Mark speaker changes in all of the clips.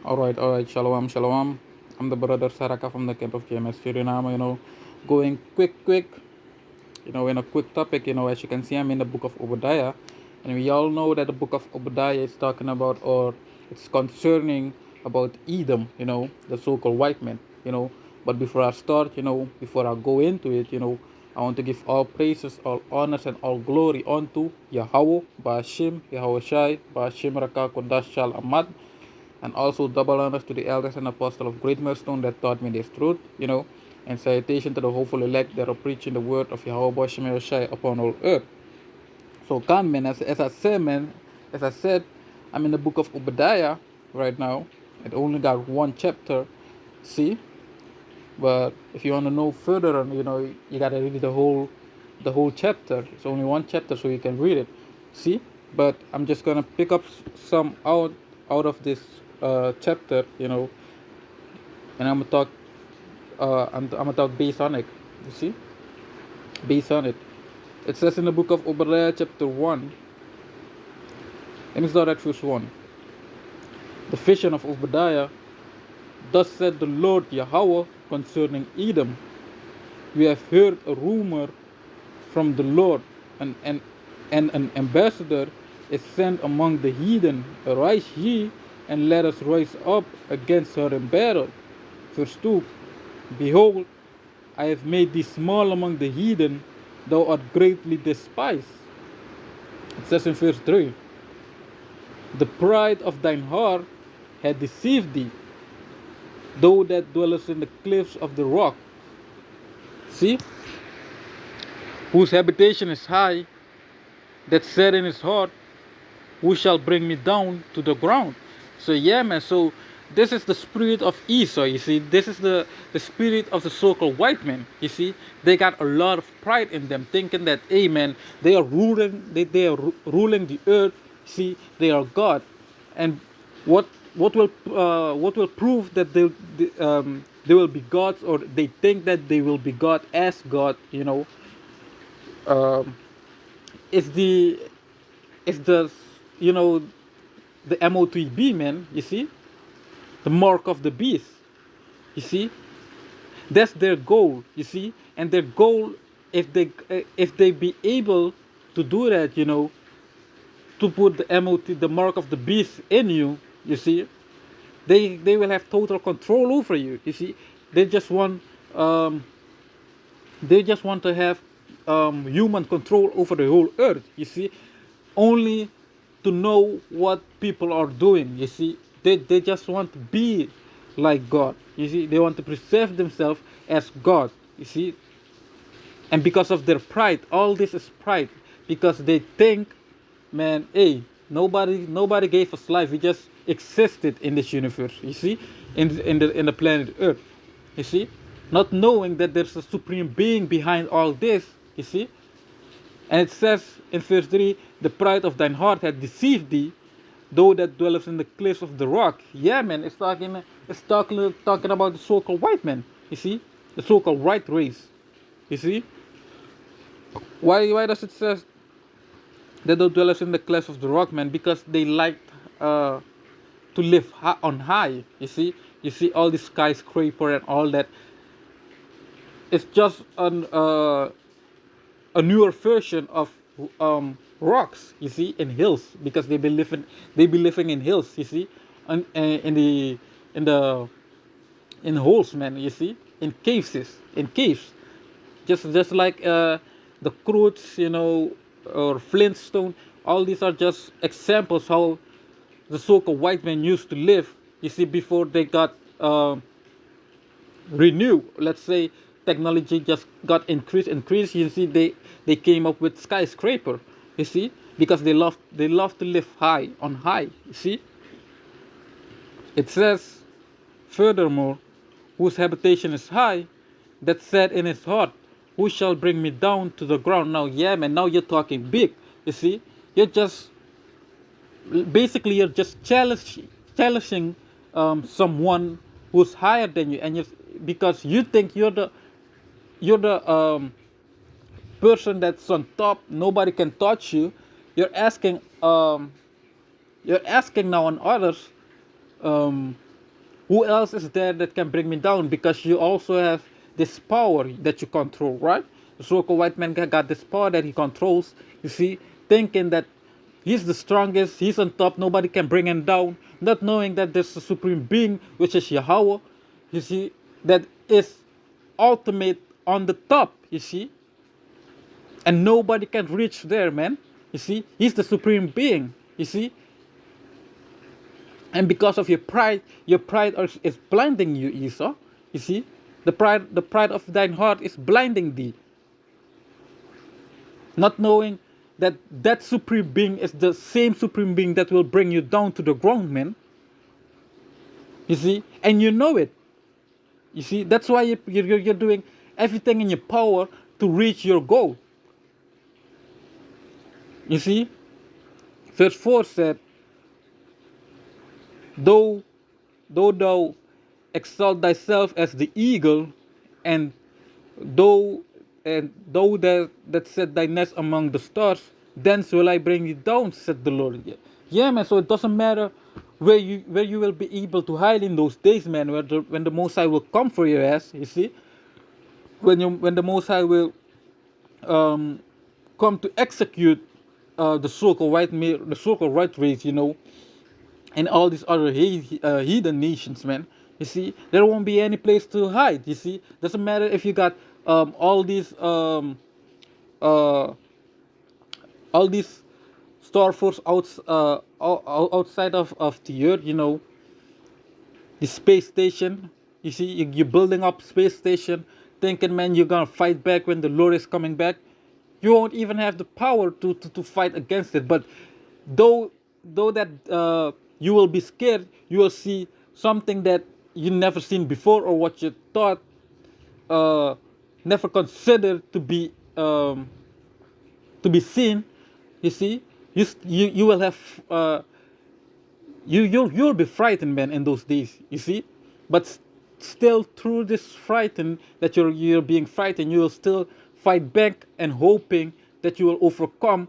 Speaker 1: All right, shalom, shalom. I'm the brother Saraka from the camp of GMS Suriname, going quick, in a quick topic, as you can see, I'm in the book of Obadiah, and we all know that the book of Obadiah is talking about, or it's concerning about Edom, the so-called white man, But before I start, before I go into it, I want to give all praises, all honors, and all glory unto Yahawah, BAHASHAM, YAHAWASHI, BAHASHAM Raka Kodash Shal Ahmad, and also double honors to the elders and apostles of Great Millstone that taught me this truth, and salutation to the hopeful elect that are preaching the word of Yahweh Shai upon all earth. So come, man, as I said, man, as I said, I'm in the book of Obadiah right now. It only got one chapter, see, but if you want to know further on, you gotta read the whole chapter. It's only one chapter, so you can read it, see. But I'm just gonna pick up some out of this chapter, and I'm gonna talk. I'm gonna talk based on it. You see, based on it. It says in the book of Obadiah, chapter 1. Let me start at verse 1. The vision of Obadiah. Thus said the Lord Yahweh concerning Edom. We have heard a rumor from the Lord, and an ambassador is sent among the heathen. Arise ye, and let us rise up against her in battle. Verse 2. Behold, I have made thee small among the heathen, thou art greatly despised. It says in verse 3, the pride of thine heart had deceived thee, thou that dwellest in the cliffs of the rock. See, whose habitation is high, that said in his heart, who shall bring me down to the ground? So yeah, man, so this is the spirit of Esau, you see. This is the spirit of the so-called white man, you see. They got a lot of pride in them, thinking that, hey man, they are ruling the earth, see, they are God. And what what will prove that they will be gods, or they think that they will be God as God, um, is the you know the MOTB, man, you see, the mark of the beast, you see. That's their goal, you see. And their goal, if they be able to do that, to put the MOT, the mark of the beast in you, you see, they will have total control over you, you see. They just want um, they just want to have human control over the whole earth, you see. Only to know what people are doing, you see. They just want to be like God, you see. They want to preserve themselves as God, you see. And because of their pride, all this is pride, because they think, man, hey, nobody gave us life. We just existed in this universe, you see, in the planet Earth, you see, not knowing that there's a supreme being behind all this, you see. And it says in verse 3, the pride of thine heart hath deceived thee, though that dwelleth in the cliffs of the rock. Yeah, man, it's talking about the so-called white man, you see, the so-called white race, you see. Why does it say that thou dwellest in the clefts of the rock, man? Because they liked to live on high. You see all the skyscraper and all that. It's just a newer version of rocks. You see, in hills, because they be living in hills. You see, and in the in holes, man. You see, in caves, just like the Croods, or Flintstone. All these are just examples how the so-called white men used to live. You see, before they got renewed. Let's say technology just got increased. You see, they came up with skyscraper. You see, because they love to live high on high. You see, it says furthermore, whose habitation is high, that said in his heart, who shall bring me down to the ground? Now, yeah, man, now you're talking big. You see, you're just basically you're just challenging someone who's higher than you, and because you think you're the person that's on top, nobody can touch you. You're asking um, you're asking now on others, um, Who else is there that can bring me down? Because you also have this power that you control, right? The so-called white man got this power that he controls, you see, thinking that he's the strongest, he's on top, nobody can bring him down, not knowing that there's a supreme being, which is Yahweh, you see, that is ultimate on the top, you see, and nobody can reach there, man. You see, he's the supreme being, you see, and because of your pride is blinding you, Esau. You see, the pride of thine heart is blinding thee, not knowing that that supreme being is the same supreme being that will bring you down to the ground, man. You see, and you know it. You see, that's why you're doing everything in your power to reach your goal. You see, verse 4 said, though thou exalt thyself as the eagle, and though that set thy nest among the stars, thence will I bring you down, said the Lord. Yeah, man. So it doesn't matter where you will be able to hide in those days, man. When the Most High will come for your ass, you see, when the Most High will um, come to execute the so-called white race, you know, and all these other heathen nations, man. You see, there won't be any place to hide. You see, doesn't matter if you got all these uh, all these star force outside of the earth. You know, the space station. You see, you're building up space station, thinking, man, you're gonna fight back when the Lord is coming back. You won't even have the power to fight against it. But though though that you will be scared, you will see something that you never seen before, or what you thought uh, never considered to be seen. You see, you will have you'll be frightened, man, in those days. You see, but still through this frighten that you're being frightened, you will still fight back and hoping that you will overcome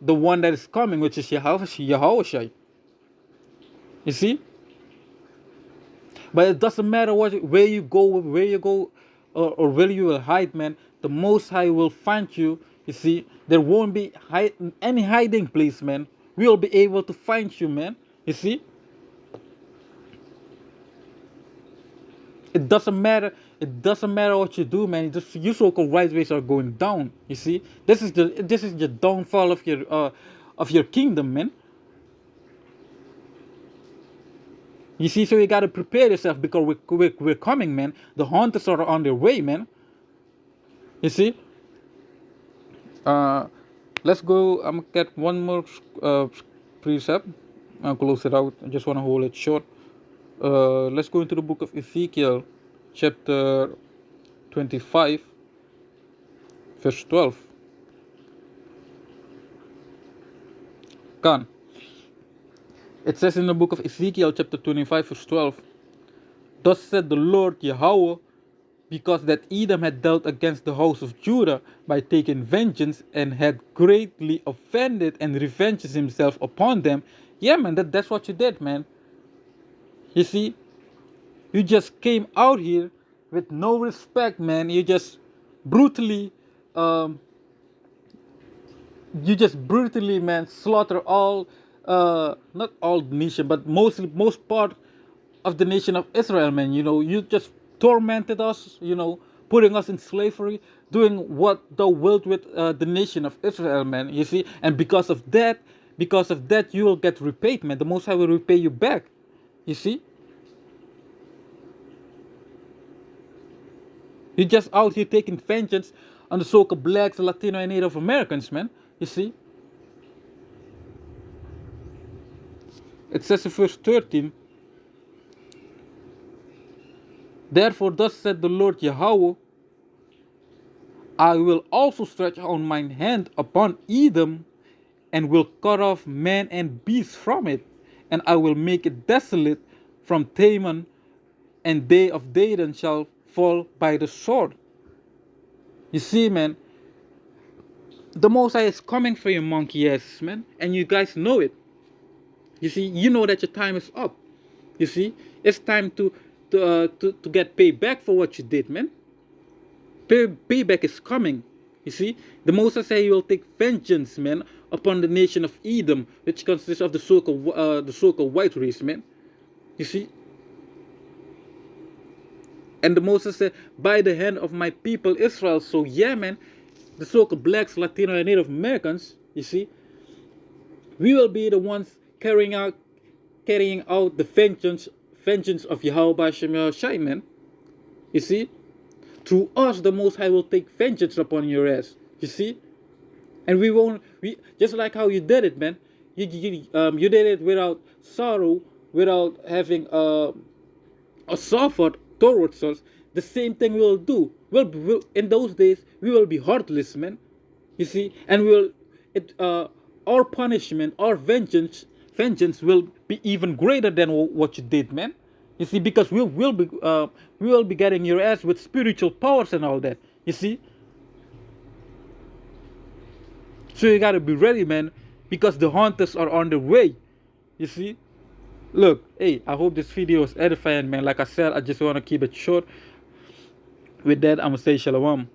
Speaker 1: the one that is coming, which is Yahawashai. You see, but it doesn't matter where you go, or where you will hide, man. The Most High will find you. You see, there won't be any hiding place, man. We will be able to find you, man. You see, it doesn't matter. It doesn't matter what you do, man. Just your so-called right ways are going down. You see, this is the downfall of your kingdom, man. You see, so you gotta prepare yourself, because we're coming, man. The hunters are on their way, man. You see, uh, let's go. I'm gonna get one more precept. I'll close it out. I just wanna hold it short. Let's go into the book of Ezekiel, chapter 25, verse 12. Kan. It says in the book of Ezekiel, chapter 25, verse 12, thus said the Lord Yahweh, because that Edom had dealt against the house of Judah by taking vengeance, and had greatly offended and revenged himself upon them. Yeah, man, that's what you did, man. You see, you just came out here with no respect, man. Brutally, um, you just brutally, man, slaughter all, not all the nation, but most part of the nation of Israel, man. You know, you just tormented us, you know, putting us in slavery, doing what thou wilt with the nation of Israel, man. You see, and because of that, you will get repaid, man. The Most High will repay you back. You see, you're just out here taking vengeance on the so-called blacks, Latino, and Native Americans, man. You see, it says in verse 13, therefore, thus said the Lord Yahweh, I will also stretch out mine hand upon Edom, and will cut off man and beast from it, and I will make it desolate from Teman, and they of Dedan shall fall by the sword. You see, man, the Most High is coming for your monkey asses, man, and you guys know it. You see, you know that your time is up. You see, it's time to get payback for what you did, man. Payback is coming. You see, the Moses said he will take vengeance, man, upon the nation of Edom, which consists of the so-called white race, man. You see, and the Moses said, by the hand of my people Israel. So yeah, man, the so-called blacks, Latino, and Native Americans, you see, we will be the ones carrying out the vengeance of YAHAWASHI, man. You see, through us the Most High will take vengeance upon your ass. You see, and we just like how you did it, man. You did it without sorrow, without having a soft towards us. The same thing we'll do. In those days we will be heartless, man. You see, and our punishment, our vengeance will be even greater than what you did, man. You see, because we will be getting your ass with spiritual powers and all that. You see, so you gotta be ready, man, because the hunters are on the way. You see, look, hey, I hope this video is edifying, man. Like I said, I just wanna keep it short. With that, I'm gonna say shalom.